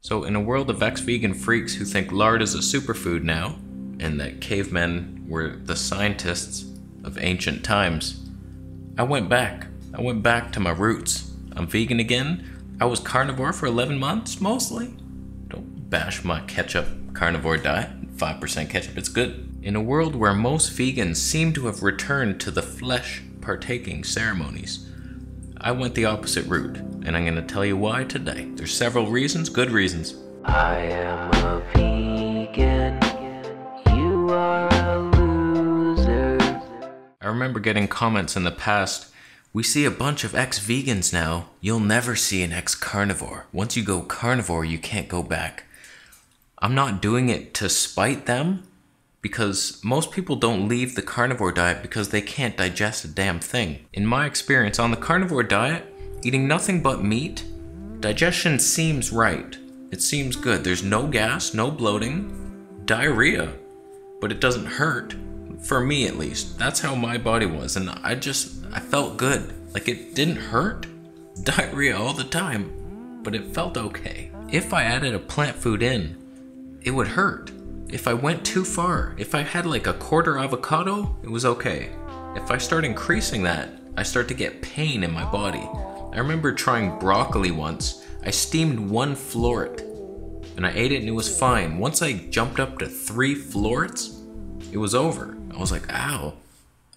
So in a world of ex-vegan freaks who think lard is a superfood now, and that cavemen were the scientists of ancient times, I went back to my roots. I'm vegan again. I was carnivore for 11 months, mostly. Don't bash my ketchup carnivore diet. 5% ketchup, it's good. In a world where most vegans seem to have returned to the flesh partaking ceremonies, I went the opposite route, and I'm gonna tell you why today. There's several reasons, good reasons. I am a vegan, you are a loser. I remember getting comments in the past, we see a bunch of ex-vegans now, you'll never see an ex-carnivore. Once you go carnivore, you can't go back. I'm not doing it to spite them, because most people don't leave the carnivore diet because they can't digest a damn thing. In my experience, on the carnivore diet, eating nothing but meat, digestion seems right. It seems good. There's no gas, no bloating, diarrhea, but it doesn't hurt. For me at least. That's how my body was, and I felt good. Like, it didn't hurt. Diarrhea all the time, but it felt okay. If I added a plant food in, it would hurt. If I went too far, if I had like a quarter avocado, it was okay. If I start increasing that, I start to get pain in my body. I remember trying broccoli once. I steamed 1 floret, and I ate it and it was fine. Once I jumped up to 3 florets, it was over. I was like, ow,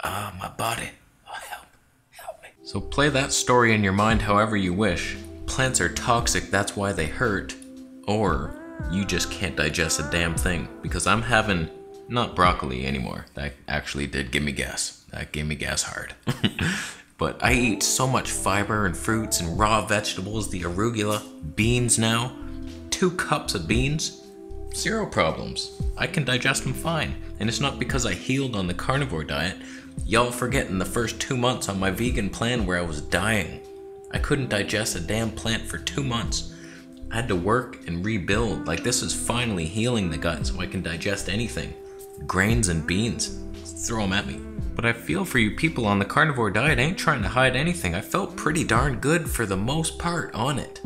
my body, oh, help me. So play that story in your mind however you wish. Plants are toxic, that's why they hurt. Or you just can't digest a damn thing. Because I'm having, not broccoli anymore. That actually did give me gas. That gave me gas hard. But I eat so much fiber and fruits and raw vegetables, the arugula, beans now. 2 cups of beans, 0 problems. I can digest them fine. And it's not because I healed on the carnivore diet. Y'all forgetting the first 2 months on my vegan plan where I was dying. I couldn't digest a damn plant for 2 months. I had to work and rebuild. Like, this is finally healing the gut so I can digest anything. Grains and beans, throw them at me. But I feel for you people on the carnivore diet. I ain't trying to hide anything. I felt pretty darn good for the most part on it.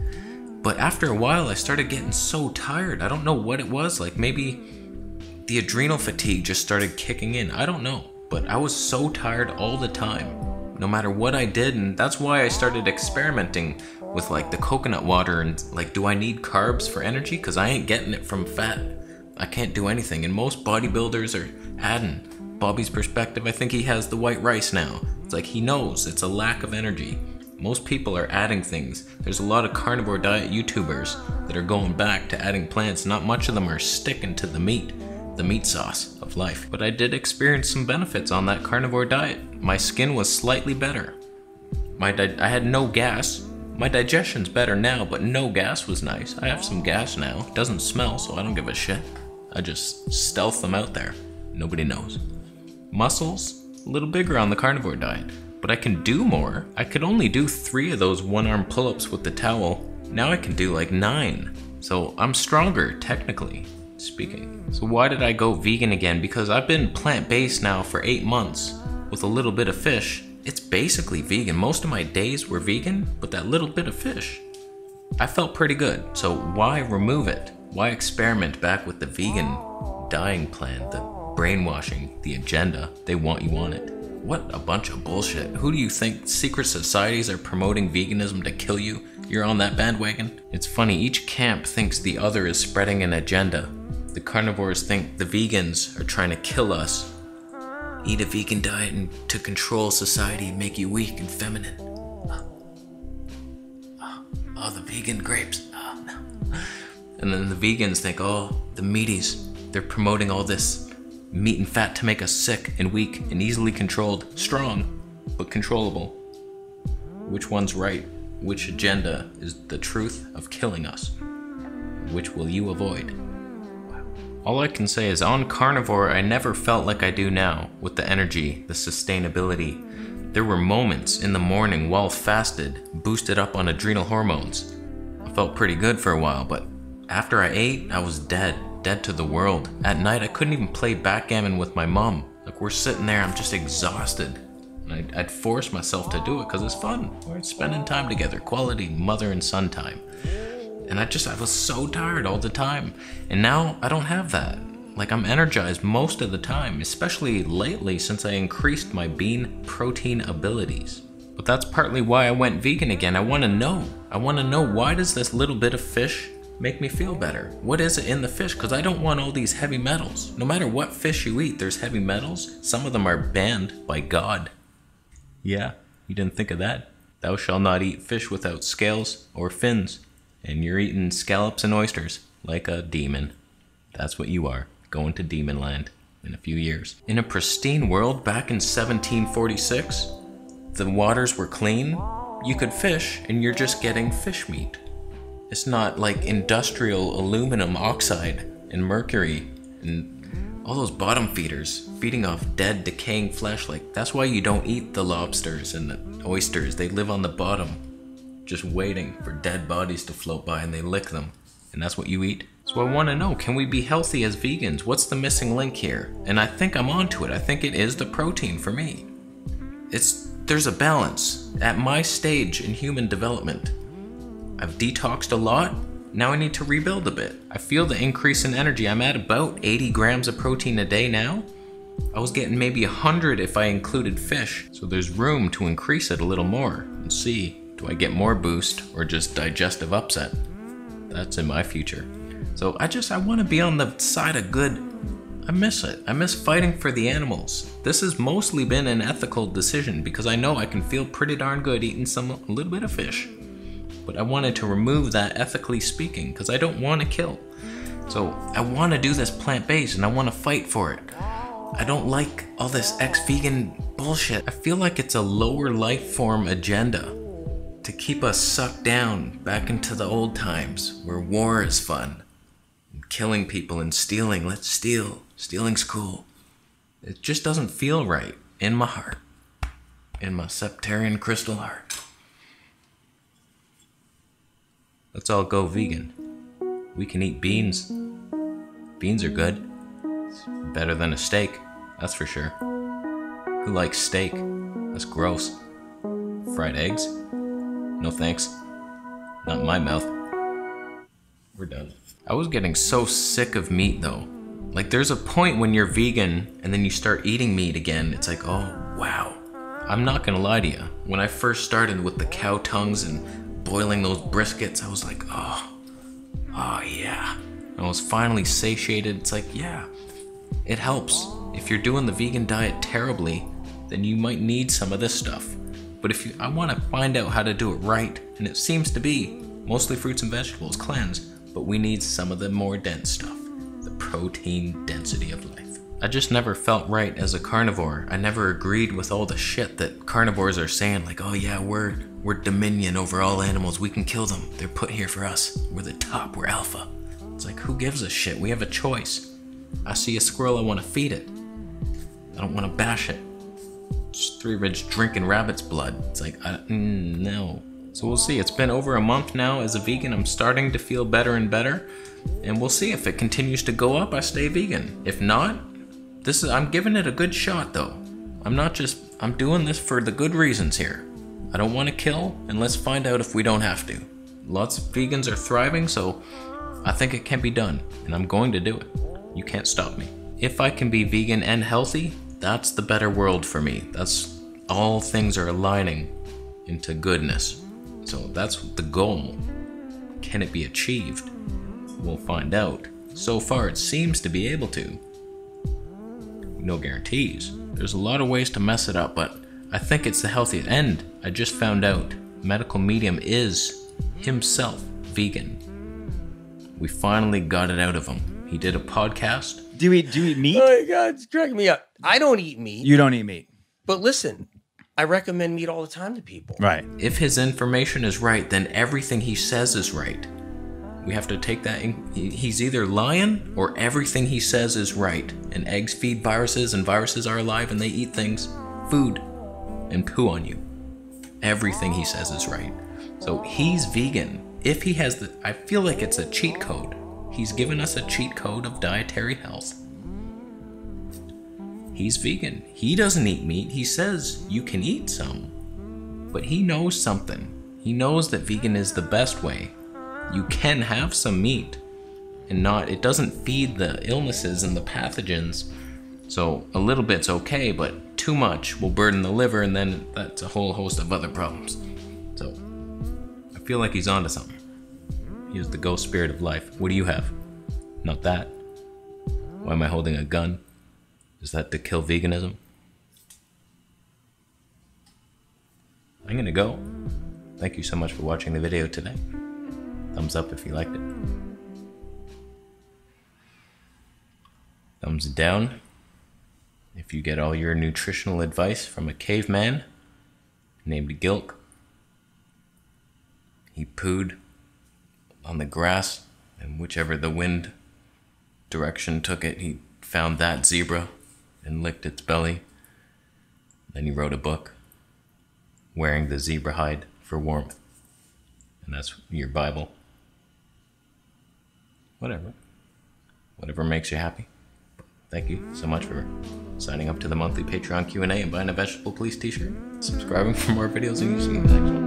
But after a while I started getting so tired. I don't know what it was, like maybe the adrenal fatigue just started kicking in. I don't know, but I was so tired all the time, no matter what I did. And that's why I started experimenting with like the coconut water and like, do I need carbs for energy? Because I ain't getting it from fat. I can't do anything. And most bodybuilders are adding. Bobby's perspective, I think he has the white rice now. It's like he knows it's a lack of energy. Most people are adding things. There's a lot of carnivore diet YouTubers that are going back to adding plants. Not much of them are sticking to the meat sauce of life. But I did experience some benefits on that carnivore diet. My skin was slightly better. I had no gas. My digestion's better now, but no gas was nice. I have some gas now. It doesn't smell, so I don't give a shit. I just stealth them out there. Nobody knows. Muscles, a little bigger on the carnivore diet, but I can do more. I could only do 3 of those 1-arm pull-ups with the towel. Now I can do like 9. So I'm stronger, technically speaking. So why did I go vegan again? Because I've been plant-based now for 8 months with a little bit of fish. It's basically vegan. Most of my days were vegan, but that little bit of fish, I felt pretty good. So why remove it? Why experiment back with the vegan dying plan, the brainwashing, the agenda? They want you on it. What a bunch of bullshit. Who do you think secret societies are promoting veganism to kill you? You're on that bandwagon? It's funny, each camp thinks the other is spreading an agenda. The carnivores think the vegans are trying to kill us. Eat a vegan diet and to control society and make you weak and feminine. Oh, the vegan grapes. Oh, no. And then the vegans think, oh, the meaties, they're promoting all this meat and fat to make us sick and weak and easily controlled. Strong, but controllable. Which one's right? Which agenda is the truth of killing us? Which will you avoid? All I can say is on carnivore, I never felt like I do now with the energy, the sustainability. There were moments in the morning while fasted, boosted up on adrenal hormones. I felt pretty good for a while, but after I ate, I was dead to the world. At night, I couldn't even play backgammon with my mom. Like, we're sitting there, I'm just exhausted. And I'd force myself to do it because it's fun. We're spending time together, quality mother and son time. And I was so tired all the time. And now I don't have that. Like, I'm energized most of the time, especially lately since I increased my bean protein abilities. But that's partly why I went vegan again. I want to know. Why does this little bit of fish make me feel better? What is it in the fish? Because I don't want all these heavy metals. No matter what fish you eat, there's heavy metals. Some of them are banned by God. Yeah, you didn't think of that? Thou shalt not eat fish without scales or fins. And you're eating scallops and oysters like a demon. That's what you are, going to demon land in a few years. In a pristine world back in 1746, the waters were clean. You could fish and you're just getting fish meat. It's not like industrial aluminum oxide and mercury and all those bottom feeders feeding off dead, decaying flesh. Like, that's why you don't eat the lobsters and the oysters. They live on the bottom, just waiting for dead bodies to float by, and they lick them. And that's what you eat. So I want to know, can we be healthy as vegans? What's the missing link here? And I think I'm onto it. I think it is the protein for me. There's a balance. At my stage in human development, I've detoxed a lot. Now I need to rebuild a bit. I feel the increase in energy. I'm at about 80 grams of protein a day now. I was getting maybe 100 if I included fish. So there's room to increase it a little more and see, do I get more boost or just digestive upset? That's in my future. So I want to be on the side of good. I miss it. I miss fighting for the animals. This has mostly been an ethical decision because I know I can feel pretty darn good eating a little bit of fish. But I wanted to remove that ethically speaking because I don't want to kill. So I want to do this plant-based and I want to fight for it. I don't like all this ex-vegan bullshit. I feel like it's a lower life form agenda to keep us sucked down back into the old times where war is fun. Killing people and stealing. Let's steal. Stealing's cool. It just doesn't feel right in my heart. In my septarian crystal heart. Let's all go vegan. We can eat beans. Beans are good. It's better than a steak, that's for sure. Who likes steak? That's gross. Fried eggs? No thanks. Not in my mouth. We're done. I was getting so sick of meat though. Like, there's a point when you're vegan and then you start eating meat again. It's like, oh wow. I'm not gonna lie to you. When I first started with the cow tongues and boiling those briskets, I was like, oh yeah. I was finally satiated. It's like, yeah, it helps. If you're doing the vegan diet terribly, then you might need some of this stuff. But I want to find out how to do it right, and it seems to be mostly fruits and vegetables, cleanse, but we need some of the more dense stuff, the protein density of life. I just never felt right as a carnivore. I never agreed with all the shit that carnivores are saying, like, oh yeah, we're dominion over all animals, we can kill them, they're put here for us, we're the top, we're alpha. It's like, who gives a shit? We have a choice. I see a squirrel, I want to feed it. I don't want to bash it. Just 3 Ridge drinking rabbit's blood. It's like, no. So we'll see. It's been over a month now as a vegan. I'm starting to feel better and better. And we'll see if it continues to go up, I stay vegan. If not, I'm giving it a good shot though. I'm doing this for the good reasons here. I don't want to kill, and let's find out if we don't have to. Lots of vegans are thriving, so I think it can be done, and I'm going to do it. You can't stop me. If I can be vegan and healthy, that's the better world for me. That's all things are aligning into goodness. So that's the goal. Can it be achieved? We'll find out. So far, it seems to be able to. No guarantees. There's a lot of ways to mess it up, but I think it's the healthiest. And I just found out medical medium is himself vegan. We finally got it out of him. He did a podcast. Do you eat meat? Oh my God, it's cracking me up. I don't eat meat. You don't eat meat. But listen, I recommend meat all the time to people. Right. If his information is right, then everything he says is right. We have to take that he's either lying or everything he says is right. And eggs feed viruses, and viruses are alive and they eat things, food, and poo on you. Everything he says is right. So he's vegan. If he has I feel like it's a cheat code. He's given us a cheat code of dietary health. He's vegan. He doesn't eat meat. He says you can eat some. But he knows something. He knows that vegan is the best way. You can have some meat and not, it doesn't feed the illnesses and the pathogens. So a little bit's okay, but too much will burden the liver, and then that's a whole host of other problems. So I feel like he's onto something. He is the ghost spirit of life. What do you have? Not that. Why am I holding a gun? Is that to kill veganism? I'm gonna go. Thank you so much for watching the video today. Thumbs up if you liked it. Thumbs down if you get all your nutritional advice from a caveman named Gilk. He pooed on the grass, and whichever the wind direction took it, he found that zebra and licked its belly. Then he wrote a book wearing the zebra hide for warmth. And that's your Bible. Whatever makes you happy. Thank you so much for signing up to the monthly Patreon Q&A and buying a Vegetable Police t-shirt, subscribing for more videos, and using the next one.